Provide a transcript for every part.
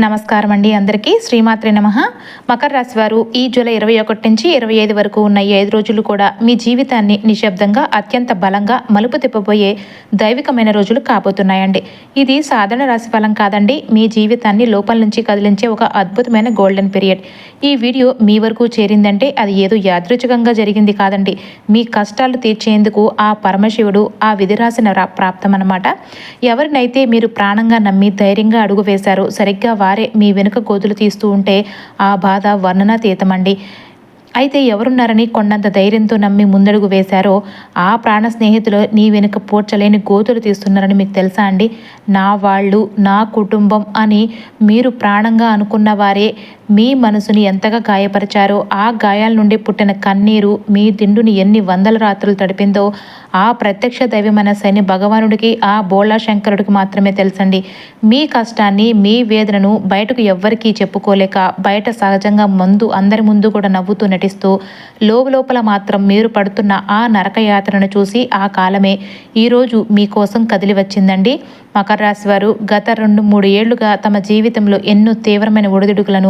నమస్కారం అండి అందరికీ శ్రీమాత్రే నమః. మకర రాశి వారు ఈ జూలై 21 నుంచి 25 వరకు ఉన్న ఈ 5 రోజులు కూడా మీ జీవితాన్ని నిశ్శబ్దంగా అత్యంత బలంగా మలుపు తిప్పబోయే దైవికమైన రోజులు కాబోతున్నాయండి. ఇది సాధారణ రాశి ఫలం కాదండి, మీ జీవితాన్ని లోపల నుంచి కదిలించే ఒక అద్భుతమైన గోల్డెన్ పీరియడ్. ఈ వీడియో మీ వరకు చేరిందంటే అది ఏదో యాదృచ్ఛికంగా జరిగింది కాదండి, మీ కష్టాలు తీర్చేందుకు ఆ పరమశివుడు ఆ విధి రాసిన ప్రాప్తం అన్నమాట. ఎవరినైతే మీరు ప్రాణంగా నమ్మి ధైర్యంగా అడుగు వేశారో సరిగ్గా వారే మీ వెనుక గోతులు తీస్తూ ఉంటే ఆ బాధ వర్ణనాతీతమండి. అయితే ఎవరున్నారని కొండంత ధైర్యంతో నమ్మి ముందడుగు వేశారో ఆ ప్రాణ స్నేహితులు నీ వెనుక పోడ్చలేని గోతులు తీస్తున్నారని మీకు తెలుసా అండి? నా వాళ్ళు, నా కుటుంబం అని మీరు ప్రాణంగా అనుకున్న వారే మీ మనసుని ఎంతగా గాయపరిచారో, ఆ గాయాల నుండి పుట్టిన కన్నీరు మీ దిండుని ఎన్ని వందల రాత్రులు తడిపిందో ఆ ప్రత్యక్ష దైవమైన శని భగవానుడికి, ఆ బోళా శంకరుడికి మాత్రమే తెలుసండి. మీ కష్టాన్ని, మీ వేదనను బయటకు ఎవ్వరికీ చెప్పుకోలేక బయట సహజంగా అందరి ముందు కూడా నవ్వుతూ నటిస్తూ లోపల మాత్రం మీరు పడుతున్న ఆ నరకయాత్రను చూసి ఆ కాలమే ఈరోజు మీకోసం కదిలి వచ్చిందండి. మకర రాశి వారు గత 2-3 ఏళ్లుగా తమ జీవితంలో ఎన్నో తీవ్రమైన ఒడిదుడుకులను,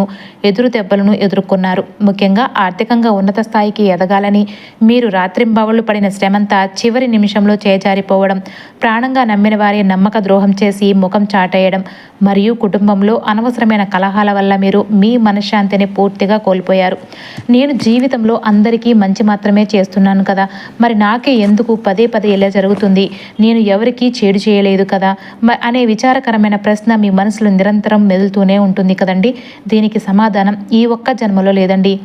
ఎదురు దెబ్బలను ఎదుర్కొన్నారు. ముఖ్యంగా ఆర్థికంగా ఉన్నత స్థాయికి ఎదగాలని మీరు రాత్రింబవళ్లు పడిన శ్రమంతా చివరి నిమిషంలో చేజారిపోవడం, ప్రాణంగా నమ్మిన వారి నమ్మక ద్రోహం చేసి ముఖం చాటేయడం, మరియు కుటుంబంలో అనవసరమైన కలహాల వల్ల మీరు మీ మనశ్శాంతిని పూర్తిగా కోల్పోయారు. నేను జీవితంలో అందరికీ మంచి మాత్రమే చేస్తున్నాను కదా, మరి నాకే ఎందుకు పదే పదే ఇలా జరుగుతుంది, నేను ఎవరికీ చేడు చేయలేదు కదా అనే విచారకరమైన ప్రశ్న మీ మనసులో నిరంతరం మెదులుతూనే ఉంటుంది కదండి. దీనికి సమాధానం ఈ ఒక్క జన్మలో లేదండి,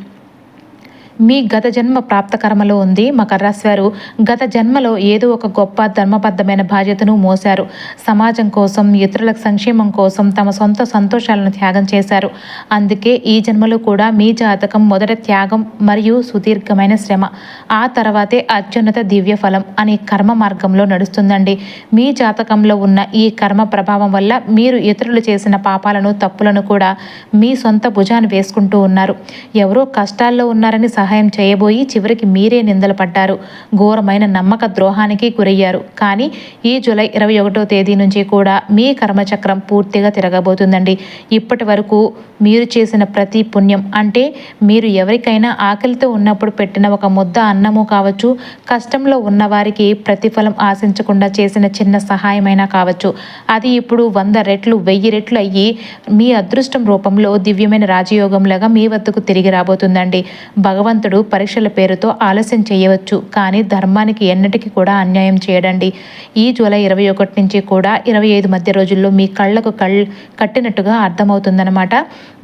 మీ గత జన్మ ప్రాప్తకర్మలో ఉంది. మకర రాశి వారు గత జన్మలో ఏదో ఒక గొప్ప ధర్మబద్ధమైన బాధ్యతను మోశారు. సమాజం కోసం, ఇతరుల సంక్షేమం కోసం తమ సొంత సంతోషాలను త్యాగం చేశారు. అందుకే ఈ జన్మలో కూడా మీ జాతకం మొదట త్యాగం మరియు సుదీర్ఘమైన శ్రమ, ఆ తర్వాతే అత్యున్నత దివ్య ఫలం అనే కర్మ మార్గంలో నడుస్తుందండి. మీ జాతకంలో ఉన్న ఈ కర్మ ప్రభావం వల్ల మీరు ఇతరులు చేసిన పాపాలను, తప్పులను కూడా మీ సొంత భుజాన్ని వేసుకుంటూ ఉన్నారు. ఎవరో కష్టాల్లో ఉన్నారని సహాయం చేయబోయి చివరికి మీరే నిందలు పడ్డారు, ఘోరమైన నమ్మక ద్రోహానికి గురయ్యారు. కానీ ఈ జూలై 21వ తేదీ నుంచి కూడా మీ కర్మచక్రం పూర్తిగా తిరగబోతుందండి. ఇప్పటి వరకు మీరు చేసిన ప్రతి పుణ్యం, అంటే మీరు ఎవరికైనా ఆకలితో ఉన్నప్పుడు పెట్టిన ఒక ముద్ద అన్నము కావచ్చు, కష్టంలో ఉన్నవారికి ప్రతిఫలం ఆశించకుండా చేసిన చిన్న సహాయమైనా కావచ్చు, అది ఇప్పుడు 100 రెట్లు 1000 రెట్లు అయ్యి మీ అదృష్టం రూపంలో దివ్యమైన రాజయోగంలాగా మీ వద్దకు తిరిగి రాబోతుందండి. భగవంతుడు పరీక్షల పేరుతో ఆలస్యం చేయవచ్చు, కానీ ధర్మానికి ఎన్నటికీ కూడా అన్యాయం చేయడండి. ఈ జూలై 21 నుంచి కూడా 25 మధ్య రోజుల్లో మీ కళ్ళకు కట్టినట్టుగా అర్థమవుతుందన్నమాట.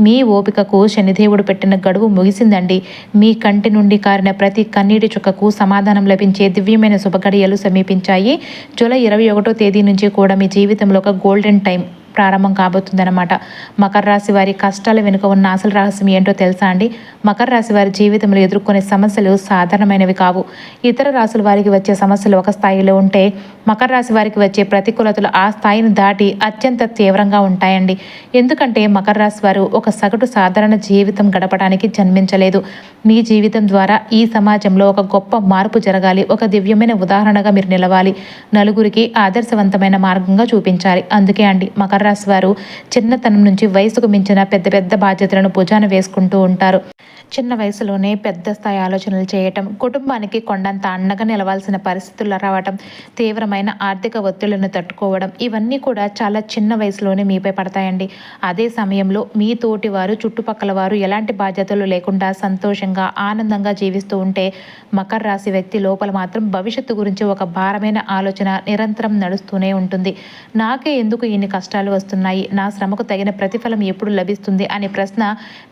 మీ ఓపికకు శనిదేవుడు పెట్టిన గడువు ముగిసిందండి. మీ కంటి నుండి కారిన ప్రతి కన్నీటి చుక్కకు సమాధానం లభించే దివ్యమైన శుభగడియలు సమీపించాయి. జూలై 21వ తేదీ నుంచి కూడా మీ జీవితంలో ఒక గోల్డెన్ టైం ప్రారంభం కాబోతుందన్నమాట. మకర రాశి వారి కష్టాల వెనుక ఉన్న అసలు రహస్యం ఏంటో తెలుసా అండి? మకర రాశి వారి జీవితంలో ఎదుర్కొనే సమస్యలు సాధారణమైనవి కావు. ఇతర రాశుల వారికి వచ్చే సమస్యలు ఒక స్థాయిలో ఉంటే, మకర రాశి వారికి వచ్చే ప్రతికూలతలు ఆ స్థాయిని దాటి అత్యంత తీవ్రంగా ఉంటాయండి. ఎందుకంటే మకర రాశి వారు ఒక సగటు సాధారణ జీవితం గడపడానికి జన్మించలేదు. మీ జీవితం ద్వారా ఈ సమాజంలో ఒక గొప్ప మార్పు జరగాలి, ఒక దివ్యమైన ఉదాహరణగా మీరు నిలవాలి, నలుగురికి ఆదర్శవంతమైన మార్గంగా చూపించాలి. అందుకే అండి మకర రాశి వారు చిన్నతనం నుంచి వయసుకు మించిన పెద్ద పెద్ద బాధ్యతలను భుజాన వేసుకుంటూ ఉంటారు. చిన్న వయసులోనే పెద్ద స్థాయి ఆలోచనలు చేయటం, కుటుంబానికి కొండంత అండగా నిలవాల్సిన పరిస్థితులు రావటం, తీవ్రమైన ఆర్థిక ఒత్తిళ్లను తట్టుకోవడం, ఇవన్నీ కూడా చాలా చిన్న వయసులోనే మీపై పడతాయండి. అదే సమయంలో మీ తోటి వారు, చుట్టుపక్కల వారు ఎలాంటి బాధ్యతలు లేకుండా సంతోషంగా ఆనందంగా జీవిస్తూ ఉంటే, మకర రాశి వ్యక్తి లోపల మాత్రం భవిష్యత్తు గురించి ఒక భారమైన ఆలోచన నిరంతరం నడుస్తూనే ఉంటుంది. నాకే ఎందుకు ఇన్ని కష్టాలు వస్తున్నాయి, నా శ్రమకు తగిన ప్రతిఫలం ఎప్పుడు లభిస్తుంది అనే ప్రశ్న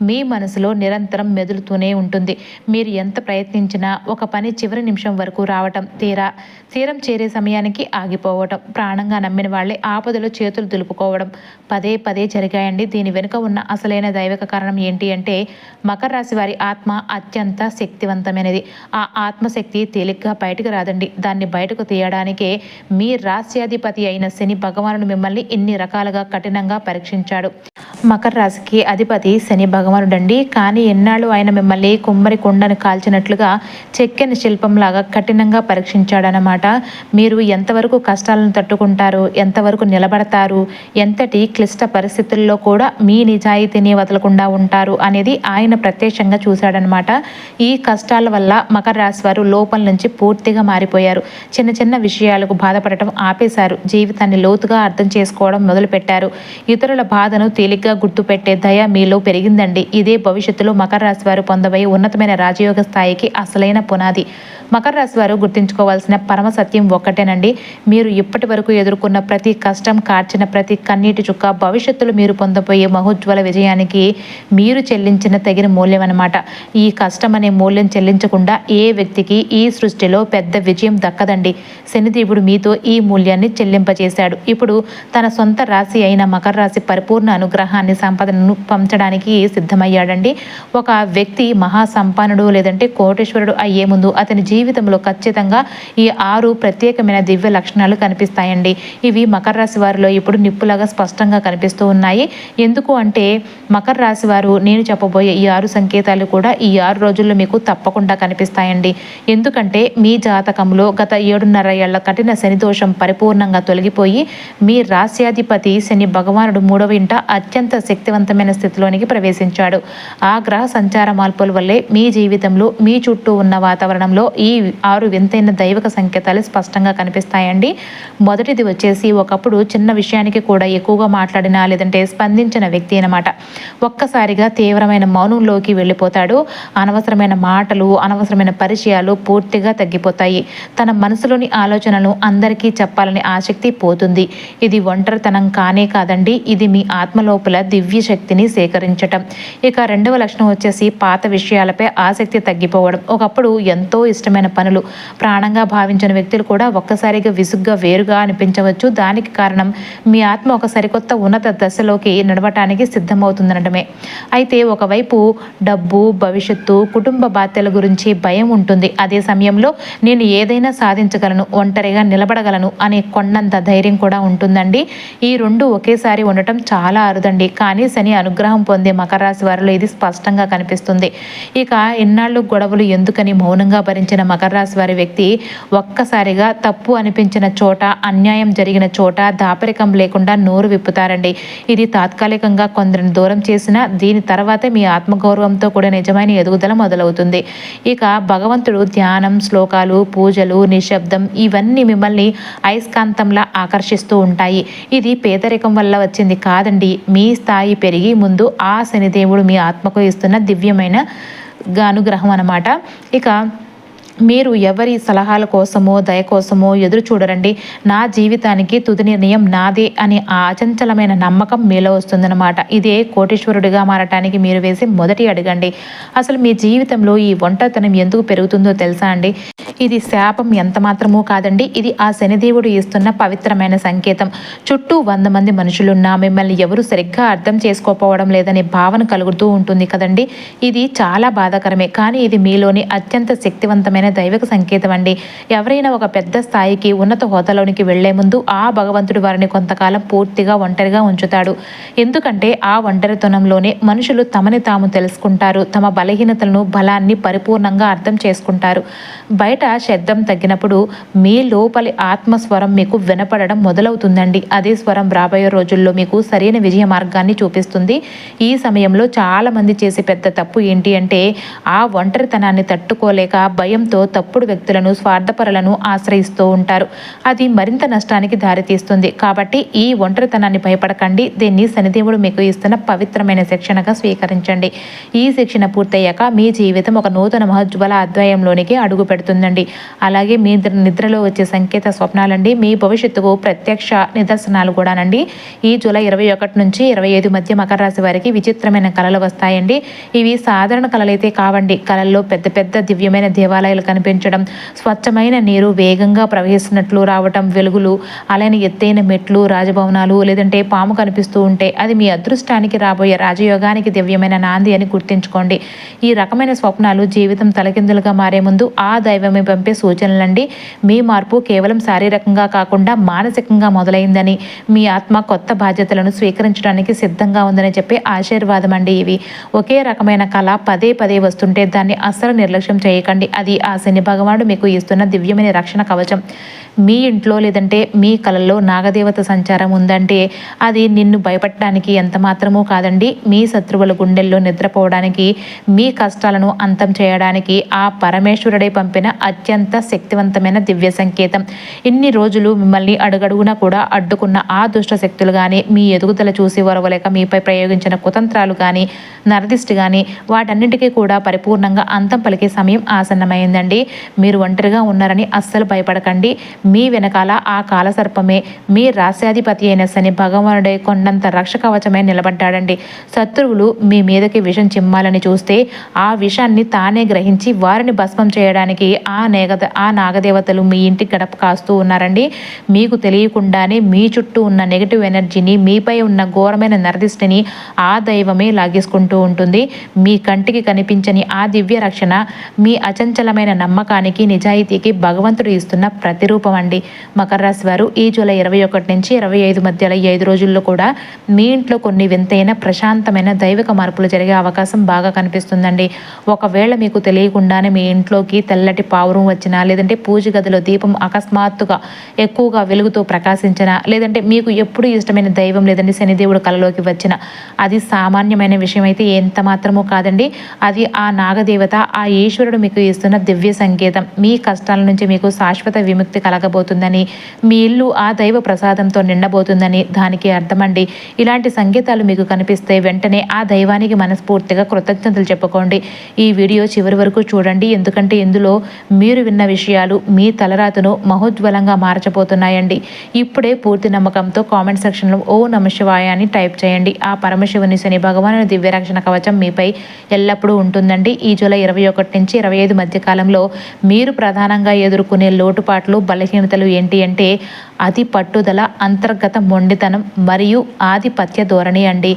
మీ మనసులో నిరంతరం మెదులుతూనే ఉంటుంది. మీరు ఎంత ప్రయత్నించినా ఒక పని చివరి నిమిషం వరకు రావటం, తీరం చేరే సమయానికి ఆగిపోవటం, ప్రాణంగా నమ్మిన వాళ్ళే ఆపదలో చేతులు దులుపుకోవడం పదే పదే జరిగాయండి. దీని వెనుక ఉన్న అసలైన దైవిక కారణం ఏంటి అంటే, మకర రాశి వారి ఆత్మ అత్యంత శక్తివంతమైనది. ఆ ఆత్మశక్తి తేలిగ్గా బయటకు రాదండి. దాన్ని బయటకు తీయడానికే మీ రాశ్యాధిపతి అయిన శని భగవానుడు మిమ్మల్ని ఇన్ని రకాలుగా నిప్పులాగా కఠినంగా పరీక్షించాడు. మకర రాశికి అధిపతి శని భగవానుడండి. కానీ ఎన్నాళ్ళు ఆయన మిమ్మల్ని కుమ్మరి కొండను కాల్చినట్లుగా చెక్కెని శిల్పంలాగా కఠినంగా పరీక్షించాడనమాట. మీరు ఎంతవరకు కష్టాలను తట్టుకుంటారు, ఎంతవరకు నిలబడతారు, ఎంతటి క్లిష్ట పరిస్థితుల్లో కూడా మీ నిజాయితీని వదలకుండా ఉంటారు అనేది ఆయన ప్రత్యక్షంగా చూశాడనమాట. ఈ కష్టాల వల్ల మకర రాశి వారు లోపల నుంచి పూర్తిగా మారిపోయారు. చిన్న చిన్న విషయాలకు బాధపడటం ఆపేశారు. జీవితాన్ని లోతుగా అర్థం చేసుకోవడం మొదలుపెట్టారు. ఇతరుల బాధను తేలిగ్గా గుర్తుపెట్టే దయ మీలో పెరిగిందండి. ఇదే భవిష్యత్తులో మకర రాశి వారు పొందబోయే ఉన్నతమైన రాజయోగ స్థాయికి అసలైన పునాది. మకర రాశి వారు గుర్తుంచుకోవాల్సిన పరమ సత్యం ఒక్కటేనండి. మీరు ఇప్పటి వరకు ఎదుర్కొన్న ప్రతి కష్టం, కార్చిన ప్రతి కన్నీటి చుక్క భవిష్యత్తులో మీరు పొందబోయే మహోజ్వల విజయానికి మీరు చెల్లించిన తగిన మూల్యం అన్నమాట. ఈ కష్టం అనే మూల్యం చెల్లించకుండా ఏ వ్యక్తికి ఈ సృష్టిలో పెద్ద విజయం దక్కదండి. శనిదేవుడు మీతో ఈ మూల్యాన్ని చెల్లింపజేశాడు. ఇప్పుడు తన సొంత రాశి అయిన మకర రాశి పరిపూర్ణ అనుగ్రహాన్ని, సంపదను పంచడానికి సిద్ధమయ్యాడండి. ఒక వ్యక్తి మహాసంపన్నుడు లేదంటే కోటేశ్వరుడు అయ్యే ముందు అతని జీవితంలో ఖచ్చితంగా ఈ 6 ప్రత్యేకమైన దివ్య లక్షణాలు కనిపిస్తాయండి. ఇవి మకర రాశి వారిలో ఇప్పుడు నిప్పులాగా స్పష్టంగా కనిపిస్తూ ఉన్నాయి. ఎందుకు అంటే మకర రాశి వారు నేను చెప్పబోయే ఈ 6 సంకేతాలు కూడా ఈ 6 రోజుల్లో మీకు తప్పకుండా కనిపిస్తాయండి. ఎందుకంటే మీ జాతకంలో గత 7.5 ఏళ్ల కఠిన శని దోషం పరిపూర్ణంగా తొలగిపోయి మీ రాశ్యాధిపతి శని భగవానుడు 3వ ఇంట అత్యంత శక్తివంతమైన స్థితిలోనికి ప్రవేశించాడు. ఆ గ్రహ సంచార మార్పుల వల్లే మీ జీవితంలో మీ చుట్టూ ఉన్న వాతావరణంలో ఈ 6 వింతైన దైవిక సంకేతాలు స్పష్టంగా కనిపిస్తాయండి. మొదటిది వచ్చేసి ఒకప్పుడు చిన్న విషయానికి కూడా ఎక్కువగా మాట్లాడినా లేదంటే స్పందించిన వ్యక్తి అన్నమాట ఒక్కసారిగా తీవ్రమైన మౌనంలోకి వెళ్ళిపోతాడు. అనవసరమైన మాటలు, అనవసరమైన పరిచయాలు పూర్తిగా తగ్గిపోతాయి. తన మనసులోని ఆలోచనలను అందరికీ చెప్పాలని ఆసక్తి పోతుంది. ఇది ఒంటరితనం కానే కాదండి, ఇది మీ ఆత్మ లోపల దివ్య శక్తిని సేకరించటం. ఇక రెండవ లక్షణం వచ్చేసి పాత విషయాలపై ఆసక్తి తగ్గిపోవడం. ఒకప్పుడు ఎంతో ఇష్టమైన పనులు, ప్రాణంగా భావించిన వ్యక్తులు కూడా ఒక్కసారిగా విసుగ్గా, వేరుగా అనిపించవచ్చు. దానికి కారణం మీ ఆత్మ ఒక సరికొత్త ఉన్నత దశలోకి నడవటానికి సిద్ధమవుతుందనటమే. అయితే ఒకవైపు డబ్బు, భవిష్యత్తు, కుటుంబ బాధ్యతల గురించి భయం ఉంటుంది. అదే సమయంలో నేను ఏదైనా సాధించగలను, ఒంటరిగా నిలబడగలను అనే కొండంత ధైర్యం కూడా ఉంటుందండి. ఈ రెండు ఒకేసారి ఉండటం చాలా అరుదండి. కానీ శని అనుగ్రహం పొందే మకర రాశి వారిలో ఇది స్పష్టంగా కనిపిస్తుంది. ఇక ఇన్నాళ్ళు గొడవలు ఎందుకని మౌనంగా భరించిన మకర రాశి వారి వ్యక్తి ఒక్కసారిగా తప్పు అనిపించిన చోట, అన్యాయం జరిగిన చోట దాపరికం లేకుండా నోరు విప్పుతారండి. ఇది తాత్కాలికంగా కొందరిని దూరం చేసినా దీని తర్వాతే మీ ఆత్మగౌరవంతో కూడా నిజమైన ఎదుగుదల మొదలవుతుంది. ఇక భగవంతుడు ధ్యానం, శ్లోకాలు, పూజలు, నిశ్శబ్దం ఇవన్నీ మిమ్మల్ని అయస్కాంతంలా ఆకర్షిస్తూ ఉంటాయి. ఇది పేదరికం వల్ల వచ్చింది కాదండి. మీ స్థాయి పెరిగి ముందు ఆ శనిదేవుడు మీ ఆత్మకు ఇస్తున్న దివ్యమైన అనుగ్రహం అన్నమాట. ఇక మీరు ఎవరి సలహాల కోసమో, దయ కోసమో ఎదురు చూడరండి. నా జీవితానికి తుది నిర్ణయం నాదే అని ఆ అచంచలమైన నమ్మకం మీలో వస్తుందన్నమాట. ఇదే కోటీశ్వరుడిగా మారటానికి మీరు వేసి మొదటి అడగండి. అసలు మీ జీవితంలో ఈ ఒంటరితనం ఎందుకు పెరుగుతుందో తెలుసా అండి? ఇది శాపం ఎంత మాత్రమూ కాదండి. ఇది ఆ శనిదేవుడు ఇస్తున్న పవిత్రమైన సంకేతం. చుట్టూ 100 మంది మనుషులున్నా మిమ్మల్ని ఎవరు సరిగ్గా అర్థం చేసుకోకపోవడం లేదనే భావన కలుగుతూ ఉంటుంది కదండి. ఇది చాలా బాధాకరమే. కానీ ఇది మీలోని అత్యంత శక్తివంతమైన దైవిక సంకేతం అండి. ఎవరైనా ఒక పెద్ద స్థాయికి, ఉన్నత హోదాలోనికి వెళ్లే ముందు ఆ భగవంతుడు వారిని కొంతకాలం పూర్తిగా ఒంటరిగా ఉంచుతాడు. ఎందుకంటే ఆ ఒంటరితనంలోనే మనుషులు తమని తాము తెలుసుకుంటారు, తమ బలహీనతలను, బలాన్ని పరిపూర్ణంగా అర్థం చేసుకుంటారు. బయట శబ్దం తగ్గినప్పుడు మీ లోపలి ఆత్మస్వరం మీకు వినపడడం మొదలవుతుందండి. అదే స్వరం రాబోయే రోజుల్లో మీకు సరైన విజయ మార్గాన్ని చూపిస్తుంది. ఈ సమయంలో చాలా మంది చేసే పెద్ద తప్పు ఏంటి అంటే ఆ ఒంటరితనాన్ని తట్టుకోలేక భయంతో తప్పుడు వ్యక్తులను, స్వార్థపరులను ఆశ్రయిస్తూ ఉంటారు. అది మరింత నష్టానికి దారితీస్తుంది. కాబట్టి ఈ ఒంటరితనాన్ని భయపడకండి. దీన్ని శనిదేవుడు మీకు ఇస్తున్న పవిత్రమైన శిక్షణగా స్వీకరించండి. ఈ శిక్షణ పూర్తయ్యాక మీ జీవితం ఒక నూతన మహోజ్వల అధ్యాయంలోనికి అడుగు పెడుతుందండి. అలాగే మీ నిద్రలో వచ్చే సంకేత స్వప్నాలండి మీ భవిష్యత్తుకు ప్రత్యక్ష నిదర్శనాలు కూడానండి. ఈ జూలై 21 నుంచి 25 మధ్య మకర రాశి వారికి విచిత్రమైన కళలు వస్తాయండి. ఇవి సాధారణ కళలైతే కావండి. కళల్లో పెద్ద పెద్ద దివ్యమైన దేవాలయాలకు కనిపించడం, స్వచ్ఛమైన నీరు వేగంగా ప్రవహిస్తున్నట్లు రావటం, వెలుగులు, అలానే ఎత్తైన మెట్లు, రాజభవనాలు లేదంటే పాము కనిపిస్తూ ఉంటే అది మీ అదృష్టానికి రాబోయే రాజయోగానికి దివ్యమైన నాంది అని గుర్తుంచుకోండి. ఈ రకమైన స్వప్నాలు జీవితం తలకిందులుగా మారే ముందు ఆ దైవమే పంపే సూచనలండి. మీ మార్పు కేవలం శారీరకంగా కాకుండా మానసికంగా మొదలైందని, మీ ఆత్మ కొత్త బాధ్యతలను స్వీకరించడానికి సిద్ధంగా ఉందని చెప్పే ఆశీర్వాదం అండి ఇవి. ఒకే రకమైన కళ పదే పదే వస్తుంటే దాన్ని అస్సలు నిర్లక్ష్యం చేయకండి. అది ఆ శని భగవానుడు మీకు ఇస్తున్న దివ్యమైన రక్షణ కవచం. మీ ఇంట్లో లేదంటే మీ కళల్లో నాగదేవత సంచారం ఉందంటే అది నిన్ను భయపడటానికి ఎంత మాత్రమూ కాదండి. మీ శత్రువుల గుండెల్లో నిద్రపోవడానికి, మీ కష్టాలను అంతం చేయడానికి ఆ పరమేశ్వరుడే పంపిన అత్యంత శక్తివంతమైన దివ్య సంకేతం. ఇన్ని రోజులు మిమ్మల్ని అడుగడుగునా కూడా అడ్డుకున్న ఆ దుష్ట శక్తులు కానీ, మీ ఎదుగుదల చూసి వరవలేక మీపై ప్రయోగించిన కుతంత్రాలు కానీ, నరదిష్టి కానీ, వాటన్నింటికీ కూడా పరిపూర్ణంగా అంతం పలికే సమయం ఆసన్నమైందండి. మీరు ఒంటరిగా ఉన్నారని అస్సలు భయపడకండి. మీ వెనకాల ఆ కాలసర్పమే, మీ రాస్యాధిపతి అయిన శని భగవానుడే కొండంత రక్షకవచమే నిలబడ్డాడండి. శత్రువులు మీ మీదకి విషం చిమ్మాలని చూస్తే ఆ విషాన్ని తానే గ్రహించి వారిని భస్మం చేయడానికి ఆ నాగదేవతలు మీ ఇంటి గడప కాస్తూ ఉన్నారండి. మీకు తెలియకుండానే మీ చుట్టూ ఉన్న నెగిటివ్ ఎనర్జీని, మీపై ఉన్న ఘోరమైన నరదిష్టిని ఆ దైవమే లాగేసుకుంటూ ఉంటుంది. మీ కంటికి కనిపించని ఆ దివ్య రక్షణ మీ అచంచలమైన నమ్మకానికి, నిజాయితీకి భగవంతుడు ఇస్తున్న ప్రతిరూపం అండి. మకర రాశి వారు ఈ జూలై 21 నుంచి 25 మధ్యలో 5 రోజుల్లో కూడా మీ ఇంట్లో కొన్ని వింతైన ప్రశాంతమైన దైవిక మార్పులు జరిగే అవకాశం బాగా కనిపిస్తుందండి. ఒకవేళ మీకు తెలియకుండానే మీ ఇంట్లోకి తెల్లటి పావురం వచ్చినా, లేదంటే పూజ గదిలో దీపం అకస్మాత్తుగా ఎక్కువగా వెలుగుతూ ప్రకాశించినా, లేదంటే మీకు ఎప్పుడు ఇష్టమైన దైవం లేదంటే శనిదేవుడు కలలోకి వచ్చిన, అది సామాన్యమైన విషయం అయితే ఎంత మాత్రమూ కాదండి. అది ఆ నాగదేవత, ఆ ఈశ్వరుడు మీకు ఇస్తున్న దివ్య సంకేతం. మీ కష్టాల నుంచి మీకు శాశ్వత విముక్తి కలగబోతుందని, మీ ఇల్లు ఆ దైవ ప్రసాదంతో నిండబోతుందని దానికి అర్థమండి. ఇలాంటి సంకేతాలు మీకు కనిపిస్తే వెంటనే ఆ దైవానికి మనస్ఫూర్తిగా కృతజ్ఞతలు చెప్పుకోండి. ఈ వీడియో చివరి వరకు చూడండి, ఎందుకంటే ఇందులో మీరు విన్న విషయాలు మీ తలరాతను మహోజ్వలంగా మార్చబోతున్నాయండి. ఇప్పుడే పూర్తి నమ్మకంతో కామెంట్ సెక్షన్లో ఓ నమశివాయ అని టైప్ చేయండి. ఆ పరమశివుని శని భగవానుని దివ్యరక్షణ కవచం మీపై ఎల్లప్పుడూ ఉంటుందండి. ఈ జూలై 21 నుంచి 25 మధ్య కాలంలో మీరు ప్రధానంగా ఎదుర్కొనే లోటుపాట్లు, బలహీనతలు ఏంటి అంటే అతి పట్టుదల, అంతర్గత మొండితనం మరియు ఆధిపత్య ధోరణి అండి.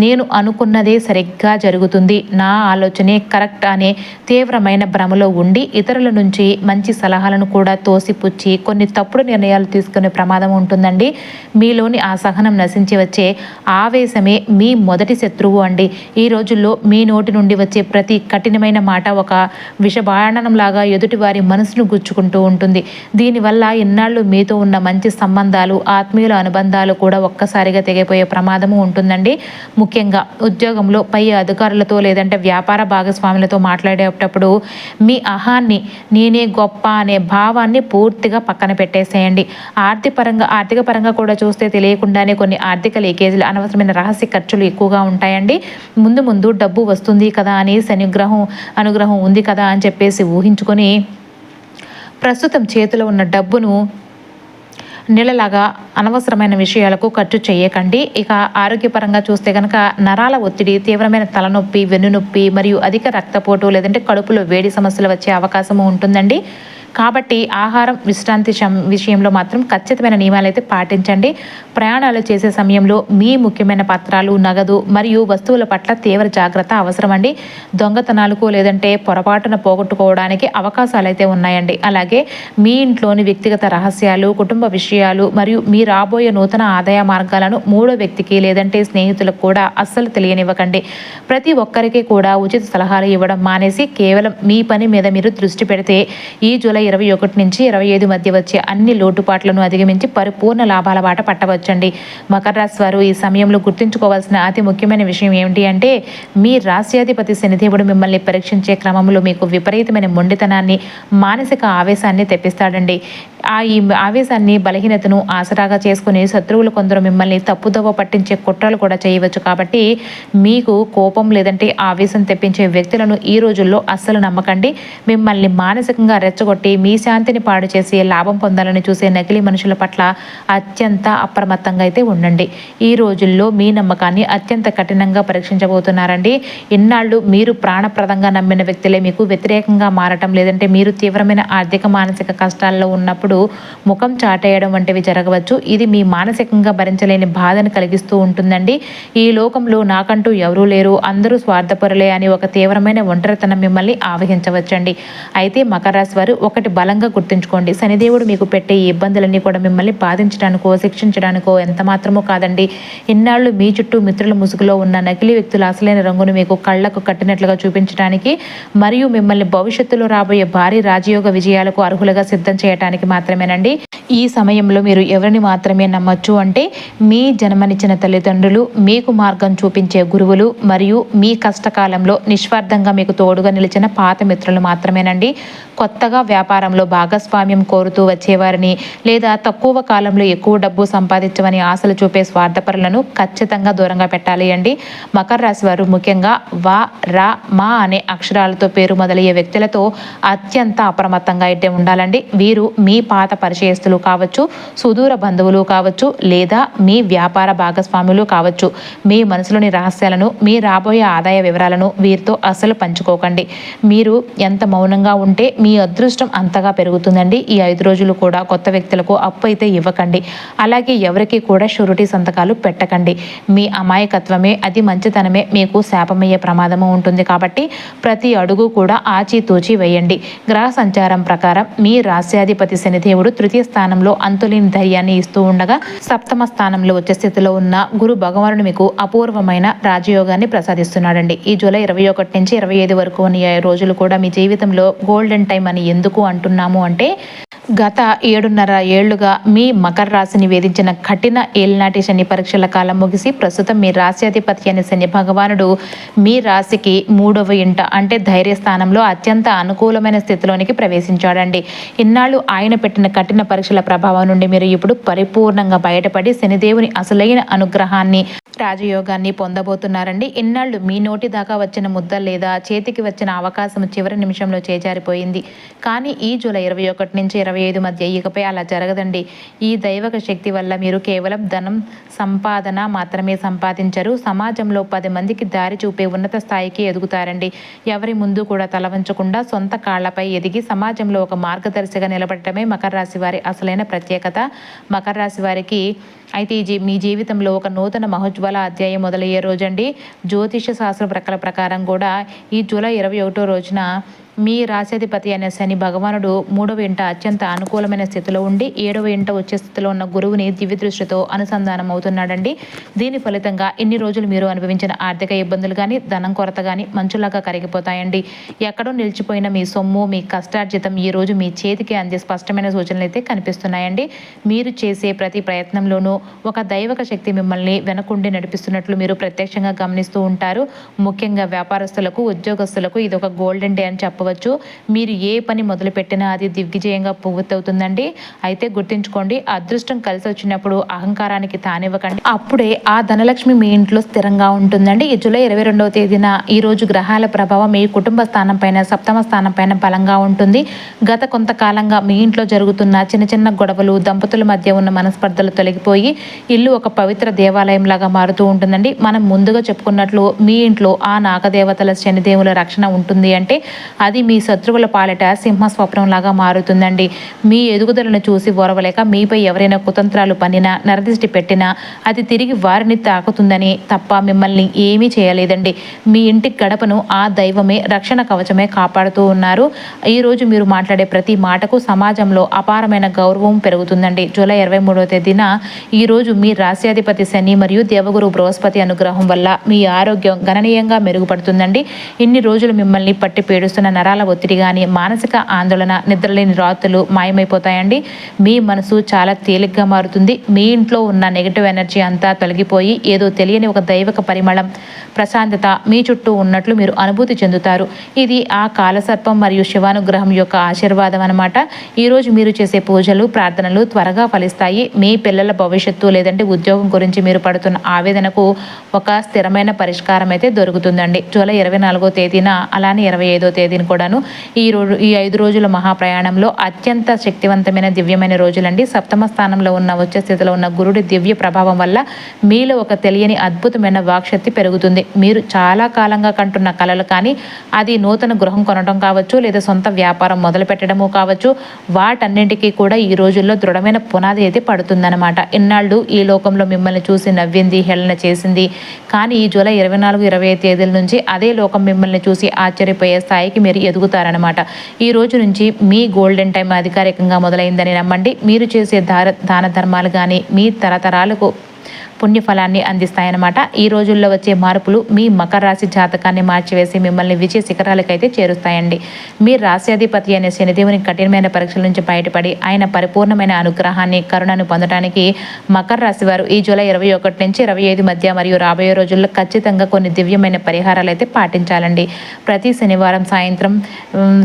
నేను అనుకున్నదే సరిగ్గా జరుగుతుంది, నా ఆలోచనే కరెక్ట్ అనే తీవ్రమైన భ్రమలో ఉండి ఇతరుల నుంచి మంచి సలహాలను కూడా తోసిపుచ్చి కొన్ని తప్పుడు నిర్ణయాలు తీసుకునే ప్రమాదం ఉంటుందండి. మీలోని ఆ సహనం నశించి వచ్చే ఆవేశమే మీ మొదటి శత్రువు అండి. ఈ రోజుల్లో మీ నోటి నుండి వచ్చే ప్రతి కఠినమైన మాట ఒక విషబాణనంలాగా ఎదుటి వారి మనసును గుచ్చుకుంటూ ఉంటుంది. దీనివల్ల ఇన్నాళ్ళు మీతో ఉన్న మంచి సంబంధాలు, ఆత్మీయుల అనుబంధాలు కూడా ఒక్కసారిగా తెగిపోయే ప్రమాదము ఉంటుందండి. ముఖ్యంగా ఉద్యోగంలో పై అధికారులతో లేదంటే వ్యాపార భాగస్వాములతో మాట్లాడేటప్పుడు మీ అహాన్ని, నేనే గొప్ప అనే భావాన్ని పూర్తిగా పక్కన పెట్టేసేయండి. ఆర్థిక పరంగా కూడా చూస్తే తెలియకుండానే కొన్ని ఆర్థిక లీకేజీలు, అనవసరమైన రహస్య ఖర్చులు ఎక్కువగా ఉంటాయండి. ముందు డబ్బు వస్తుంది కదా అని, శని అనుగ్రహం ఉంది కదా అని చెప్పేసి ఊహించుకొని ప్రస్తుతం చేతిలో ఉన్న డబ్బును నెలలాగా అనవసరమైన విషయాలకు ఖర్చు చేయకండి. ఇక ఆరోగ్యపరంగా చూస్తే కనుక నరాల ఒత్తిడి, తీవ్రమైన తలనొప్పి, వెన్నునొప్పి మరియు అధిక రక్తపోటు లేదంటే కడుపులో వేడి సమస్యలు వచ్చే అవకాశం ఉంటుందండి. కాబట్టి ఆహారం, విశ్రాంతి విషయంలో మాత్రం ఖచ్చితమైన నియమాలు అయితే పాటించండి. ప్రయాణాలు చేసే సమయంలో మీ ముఖ్యమైన పత్రాలు, నగదు మరియు వస్తువుల పట్ల తీవ్ర జాగ్రత్త అవసరమండి. దొంగతనాలకు లేదంటే పొరపాటున పోగొట్టుకోవడానికి అవకాశాలు అయితే ఉన్నాయండి. అలాగే మీ ఇంట్లోని వ్యక్తిగత రహస్యాలు, కుటుంబ విషయాలు మరియు మీ రాబోయే నూతన ఆదాయ మార్గాలను మూడో వ్యక్తికి లేదంటే స్నేహితులకు కూడా అస్సలు తెలియనివ్వకండి. ప్రతి ఒక్కరికి కూడా ఉచిత సలహాలు ఇవ్వడం మానేసి కేవలం మీ పని మీద మీరు దృష్టి పెడితే ఈ జూలై 21 నుంచి 25 మధ్య వచ్చే అన్ని లోటుపాట్లను అధిగమించి పరిపూర్ణ లాభాల బాట పట్టవచ్చండి. మకర రాశి వారు ఈ సమయంలో గుర్తుంచుకోవాల్సిన అతి ముఖ్యమైన విషయం ఏమిటి అంటే మీ రాస్యాధిపతి శనిదేవుడు మిమ్మల్ని పరీక్షించే క్రమంలో మీకు విపరీతమైన మొండితనాన్ని, మానసిక ఆవేశాన్ని తెప్పిస్తాడండి. ఈ ఆవేశాన్ని బలహీనతను ఆసరాగా చేసుకుని శత్రువులు కొందరు మిమ్మల్ని తప్పుదోవ పట్టించే కుట్రలు కూడా చేయవచ్చు. కాబట్టి మీకు కోపం లేదంటే ఆవేశం తెప్పించే వ్యక్తులను ఈ రోజుల్లో అస్సలు నమ్మకండి. మిమ్మల్ని మానసికంగా రెచ్చగొట్టి మీ శాంతిని పాడు చేసి లాభం పొందాలని చూసే నకిలీ మనుషుల పట్ల అత్యంత అప్రమత్తంగా అయితే ఉండండి. ఈ రోజుల్లో మీ నమ్మకాన్ని అత్యంత కఠినంగా పరీక్షించబోతున్నారండి. ఇన్నాళ్ళు మీరు ప్రాణప్రదంగా నమ్మిన వ్యక్తులే మీకు వ్యతిరేకంగా మారటం, లేదంటే మీరు తీవ్రమైన ఆర్థిక మానసిక కష్టాల్లో ఉన్నప్పుడు ముఖం చాటేయడం వంటివి జరగవచ్చు. ఇది మీ మానసికంగా భరించలేని బాధను కలిగిస్తూ ఉంటుందండి. ఈ లోకంలో నాకంటూ ఎవరూ లేరు, అందరూ స్వార్థపరులే అని ఒక తీవ్రమైన ఒంటరితనం మిమ్మల్ని ఆవహించవచ్చండి. అయితే మకర రాశి వారు ఒకటి బలంగా గుర్తుంచుకోండి, శనిదేవుడు మీకు పెట్టే ఈ ఇబ్బందులన్నీ కూడా మిమ్మల్ని బాధించడానికో శిక్షించడానికో ఎంత మాత్రమూ కాదండి. ఇన్నాళ్ళు మీ చుట్టూ మిత్రుల ముసుగులో ఉన్న నకిలీ వ్యక్తుల అసలైన రంగును మీకు కళ్ళకు కట్టినట్లుగా చూపించడానికి మరియు మిమ్మల్ని భవిష్యత్తులో రాబోయే భారీ రాజయోగ విజయాలకు అర్హులుగా సిద్ధం చేయడానికి మాత్రమేనండి. ఈ సమయంలో మీరు ఎవరిని మాత్రమే నమ్మొచ్చు అంటే మీ జన్మనిచ్చిన తల్లిదండ్రులు, మీకు మార్గం చూపించే గురువులు మరియు మీ కష్టకాలంలో నిస్వార్థంగా మీకు తోడుగా నిలిచిన పాత మిత్రులు మాత్రమేనండి. కొత్తగా వ్యాపారంలో భాగస్వామ్యం కోరుతూ వచ్చేవారిని లేదా తక్కువ కాలంలో ఎక్కువ డబ్బు సంపాదించమని ఆశలు చూపే స్వార్థపరులను ఖచ్చితంగా దూరంగా పెట్టాలి అండి. మకర రాశి వారు ముఖ్యంగా వా, రా, మా అనే అక్షరాలతో పేరు మొదలయ్యే వ్యక్తులతో అత్యంత అప్రమత్తంగా అయితే ఉండాలండి. వీరు మీ పాత పరిచయస్తులు కావచ్చు, సుదూర బంధువులు కావచ్చు, లేదా మీ వ్యాపార భాగస్వాములు కావచ్చు. మీ మనసులోని రహస్యాలను, మీ రాబోయే ఆదాయ వివరాలను వీరితో అస్సలు పంచుకోకండి. మీరు ఎంత మౌనంగా ఉంటే మీ అదృష్టం అంతగా పెరుగుతుందండి. ఈ 5 రోజులు కూడా కొత్త వ్యక్తులకు అప్పు అయితే ఇవ్వకండి. అలాగే ఎవరికి కూడా షూరిటీ సంతకాలు పెట్టకండి. మీ అమాయకత్వమే, అది మంచితనమే మీకు శాపమయ్యే ప్రమాదము ఉంటుంది. కాబట్టి ప్రతి అడుగు కూడా ఆచితూచి వేయండి. గ్రహ సంచారం ప్రకారం మీ రాశ్యాధిపతి శనిదేవుడు 3వ స్థానంలో అంతులేని ధైర్యాన్ని ఇస్తూ ఉండగా, 7వ స్థానంలో వచ్చే స్థితిలో ఉన్న గురు భగవానుడు మీకు అపూర్వమైన రాజయోగాన్ని ప్రసాదిస్తున్నాడండి. ఈ జూలై 21 నుంచి 25 వరకు ఉన్న 5 రోజులు కూడా మీ జీవితంలో గోల్డెన్ టైం అని ఎందుకు అంటున్నాము అంటే, గత 7.5 ఏళ్లుగా మీ మకర రాశిని వేధించిన కఠిన ఏలినాటి శని పరీక్షల కాలం ముగిసి ప్రస్తుతం మీ రాశ్యాధిపతి అయిన శని భగవానుడు మీ రాశికి 3వ ఇంట అంటే ధైర్య స్థానంలో అత్యంత అనుకూలమైన స్థితిలోనికి ప్రవేశించాడండి. ఇన్నాళ్ళు ఆయన పెట్టిన కఠిన పరీక్షల ప్రభావం నుండి మీరు ఇప్పుడు పరిపూర్ణంగా బయటపడి శనిదేవుని అసలైన అనుగ్రహాన్ని, రాజయోగాన్ని పొందబోతున్నారండి. ఇన్నాళ్ళు మీ నోటి దాకా వచ్చిన ముద్ద లేదా చేతికి వచ్చిన అవకాశం చివరి నిమిషంలో చేజారిపోయింది. కానీ ఈ జూలై 21 నుంచి 25 మధ్య ఇకపై అలా జరగదండి. ఈ దైవక శక్తి వల్ల మీరు కేవలం ధనం సంపాదన మాత్రమే సంపాదించరు, సమాజంలో 10 మందికి దారి చూపే ఉన్నత స్థాయికి ఎదుగుతారండి. ఎవరి ముందు కూడా తల వంచకుండా సొంత కాళ్లపై ఎదిగి సమాజంలో ఒక మార్గదర్శిగా నిలబడటమే మకర రాశి వారి అసలైన ప్రత్యేకత. మకర రాశి వారికి అయితే మీ జీవితంలో ఒక నూతన మహోజ్వల అధ్యాయం మొదలయ్యే రోజండి. జ్యోతిష శాస్త్ర ప్రకారం కూడా ఈ జూలై 21 రోజున మీ రాశ్యాధిపతి అయిన శని భగవానుడు 3వ ఇంట అత్యంత అనుకూలమైన స్థితిలో ఉండి 7వ ఇంట వచ్చే స్థితిలో ఉన్న గురువుని దివ్య దృష్టితో అనుసంధానం అవుతున్నాడండి. దీని ఫలితంగా ఇన్ని రోజులు మీరు అనుభవించిన ఆర్థిక ఇబ్బందులు కానీ, ధనం కొరత కానీ మంచులాగా కరిగిపోతాయండి. ఎక్కడో నిలిచిపోయిన మీ సొమ్ము, మీ కష్టార్జితం ఈ రోజు మీ చేతికి అందే స్పష్టమైన సూచనలు అయితే కనిపిస్తున్నాయండి. మీరు చేసే ప్రతి ప్రయత్నంలోనూ ఒక దైవక శక్తి మిమ్మల్ని వెనకుండి నడిపిస్తున్నట్లు మీరు ప్రత్యక్షంగా గమనిస్తూ ఉంటారు. ముఖ్యంగా వ్యాపారస్తులకు, ఉద్యోగస్తులకు ఇది ఒక గోల్డెన్ డే అని చెప్పవచ్చు. మీరు ఏ పని మొదలుపెట్టినా అది దిగ్విజయంగా పూర్తవుతుందండి. అయితే గుర్తుంచుకోండి, అదృష్టం కలిసి వచ్చినప్పుడు అహంకారానికి తానివ్వకండి. అప్పుడే ఆ ధనలక్ష్మి మీ ఇంట్లో స్థిరంగా ఉంటుందండి. ఈ జూలై 22వ తేదీన ఈ రోజు గ్రహాల ప్రభావం మీ కుటుంబ స్థానం పైన, 7వ స్థానం పైన బలంగా ఉంటుంది. గత కొంతకాలంగా మీ ఇంట్లో జరుగుతున్న చిన్న చిన్న గొడవలు, దంపతుల మధ్య ఉన్న మనస్పర్ధలు తొలగిపోయి ఇల్లు ఒక పవిత్ర దేవాలయం లాగా మారుతూ ఉంటుందండి. మనం ముందుగా చెప్పుకున్నట్లు మీ ఇంట్లో ఆ నాగదేవతల, శనిదేవుల రక్షణ ఉంటుంది అంటే అది మీ శత్రువుల పాలిట సింహ స్వప్నం లాగా మారుతుందండి. మీ ఎదుగుదలను చూసి ఓరవలేక మీపై ఎవరైనా కుతంత్రాలు పన్నినా, నరదిష్టి పెట్టినా అది తిరిగి వారిని తాకుతుందని తప్ప మిమ్మల్ని ఏమీ చేయలేదండి. మీ ఇంటి గడపను ఆ దైవమే, రక్షణ కవచమే కాపాడుతూ ఉన్నారు. ఈరోజు మీరు మాట్లాడే ప్రతి మాటకు సమాజంలో అపారమైన గౌరవం పెరుగుతుందండి. జూలై 23వ తేదీన ఈరోజు మీ రాశ్యాధిపతి శని మరియు దేవగురు బృహస్పతి అనుగ్రహం వల్ల మీ ఆరోగ్యం గణనీయంగా మెరుగుపడుతుందండి. ఇన్ని రోజులు మిమ్మల్ని పట్టి పీడిస్తున్న నరాల ఒత్తిడి కానీ, మానసిక ఆందోళన, నిద్రలేని రాత్రులు మాయమైపోతాయండి. మీ మనసు చాలా తేలిగ్గా మారుతుంది. మీ ఇంట్లో ఉన్న నెగిటివ్ ఎనర్జీ అంతా తొలగిపోయి ఏదో తెలియని ఒక దైవిక పరిమళం, ప్రశాంతత మీ చుట్టూ ఉన్నట్లు మీరు అనుభూతి చెందుతారు. ఇది ఆ కాలసర్పం మరియు శివానుగ్రహం యొక్క ఆశీర్వాదం అన్నమాట. ఈరోజు మీరు చేసే పూజలు, ప్రార్థనలు త్వరగా ఫలిస్తాయి. మీ పిల్లల భవిష్యత్తు లేదంటే ఉద్యోగం గురించి మీరు పడుతున్న ఆవేదనకు ఒక స్థిరమైన పరిష్కారం అయితే దొరుకుతుందండి. జూలై 24వ తేదీన అలానే 25వ తేదీన కూడాను ఈ 5 రోజుల మహాప్రయాణంలో అత్యంత శక్తివంతమైన దివ్యమైన రోజులండి. సప్తమ స్థానంలో ఉన్న ఉచ్చ స్థితిలో ఉన్న గురుడి దివ్య ప్రభావం వల్ల మీలో ఒక తెలియని అద్భుతమైన వాక్శక్తి పెరుగుతుంది. మీరు చాలా కాలంగా కంటున్న కలలు కానీ, అది నూతన గృహం కొనడం కావచ్చు, లేదా సొంత వ్యాపారం మొదలు పెట్టడము కావచ్చు, వాటన్నింటికీ కూడా ఈ రోజుల్లో దృఢమైన పునాది అయితే పడుతుందన్నమాట. ఇన్నాళ్ళు ఈ లోకంలో మిమ్మల్ని చూసి నవ్వింది, హేళన చేసింది. కానీ ఈ జూలై 24, 25 తేదీల నుంచి అదే లోకం మిమ్మల్ని చూసి ఆశ్చర్యపోయే స్థాయికి మీరు ఎదుగుతారనమాట. ఈ రోజు నుంచి మీ గోల్డెన్ టైం అధికారికంగా మొదలైందని నమ్మండి. మీరు చేసే దాన ధర్మాలు కానీ మీ తరతరాలకు పుణ్యఫలాన్ని అందిస్తాయన్నమాట. ఈ రోజుల్లో వచ్చే మార్పులు మీ మకర రాశి జాతకాన్ని మార్చివేసి మిమ్మల్ని విజయ శిఖరాలకైతే చేరుస్తాయండి. మీ రాశ్యాధిపతి అనే శనిదేవుని కఠినమైన పరీక్షల నుంచి బయటపడి ఆయన పరిపూర్ణమైన అనుగ్రహాన్ని, కరుణను పొందడానికి మకర రాశి వారు ఈ జూలై 21 నుంచి 25 మధ్య మరియు రాబోయే రోజుల్లో ఖచ్చితంగా కొన్ని దివ్యమైన పరిహారాలు అయితే పాటించాలండి. ప్రతి శనివారం సాయంత్రం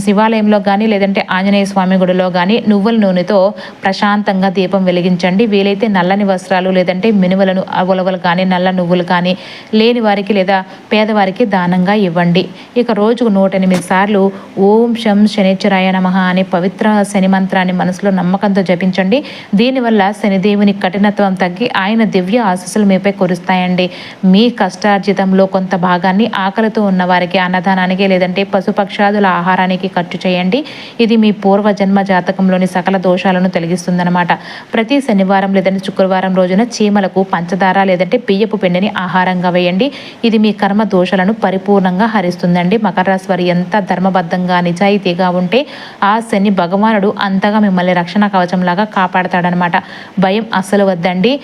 శివాలయంలో కానీ లేదంటే ఆంజనేయ స్వామి గుడిలో కానీ నువ్వుల నూనెతో ప్రశాంతంగా దీపం వెలిగించండి. వీలైతే నల్లని వస్త్రాలు లేదంటే మినుములను, ఉలవలు కానీ, నల్ల నువ్వులు కానీ లేని వారికి లేదా పేదవారికి దానంగా ఇవ్వండి. ఇక రోజుకు 108 సార్లు ఓం శం శనిశ్చరాయ నమః అనే పవిత్ర శని మంత్రాన్ని మనసులో నమ్మకంతో జపించండి. దీనివల్ల శనిదేవుని కఠినత్వం తగ్గి ఆయన దివ్య ఆశీస్సులు మీపై కురుస్తాయండి. మీ కష్టార్జితంలో కొంత భాగాన్ని ఆకలితో ఉన్న వారికి, అన్నదానానికి లేదంటే పశుపక్షాదుల ఆహారానికి ఖర్చు చేయండి. ఇది మీ పూర్వజన్మ జాతకంలోని సకల దోషాలను తొలగిస్తుందన్నమాట. ప్రతి శనివారం లేదంటే శుక్రవారం రోజున చీమలకు పంచదార లేదంటే బియ్యపు పిండిని ఆహారంగా వేయండి. ఇది మీ కర్మ దోషాలను పరిపూర్ణంగా హరిస్తుందండి. మకర రాశి వారు ఎంత ధర్మబద్ధంగా, నిజాయితీగా ఉంటే ఆ శని భగవానుడు అంతగా మిమ్మల్ని రక్షణ కవచంలాగా కాపాడతాడనమాట. భయం అస్సలు వద్దండి.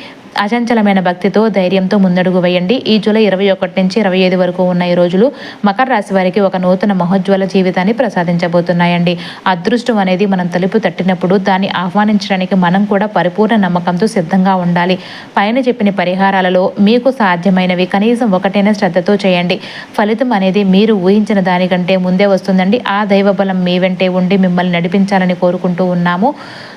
అచంచలమైన భక్తితో, ధైర్యంతో ముందడుగు వేయండి. ఈ జూలై 21 నుంచి 25 వరకు ఉన్న ఈ రోజులు మకర రాశి వారికి ఒక నూతన మహోజ్వల జీవితాన్ని ప్రసాదించబోతున్నాయండి. అదృష్టం అనేది మనం తలుపు తట్టినప్పుడు దాన్ని ఆహ్వానించడానికి మనం కూడా పరిపూర్ణ నమ్మకంతో సిద్ధంగా ఉండాలి. పైన చెప్పిన పరిహారాలలో మీకు సాధ్యమైనవి కనీసం ఒకటైనా శ్రద్ధతో చేయండి. ఫలితం అనేది మీరు ఊహించిన దానికంటే ముందే వస్తుందండి. ఆ దైవబలం మీ వెంటే ఉండి మిమ్మల్ని నడిపించాలని కోరుకుంటూ ఉన్నాము.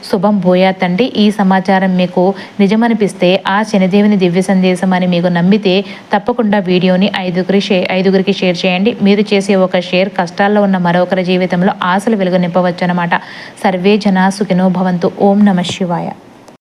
శుభం భూయాత్ అండి. ఈ సమాచారం మీకు నిజమనిపిస్తే, ఆ శనిదేవుని దివ్య సందేశం అని మీకు నమ్మితే తప్పకుండా వీడియోని ఐదుగురికి షేర్ చేయండి. మీరు చేసే ఒక షేర్ కష్టాల్లో ఉన్న మరొకరి జీవితంలో ఆశలు వెలుగు నింపవచ్చు అనమాట. సర్వే జనా సుఖినో భవంతు. ఓం నమః శివాయ.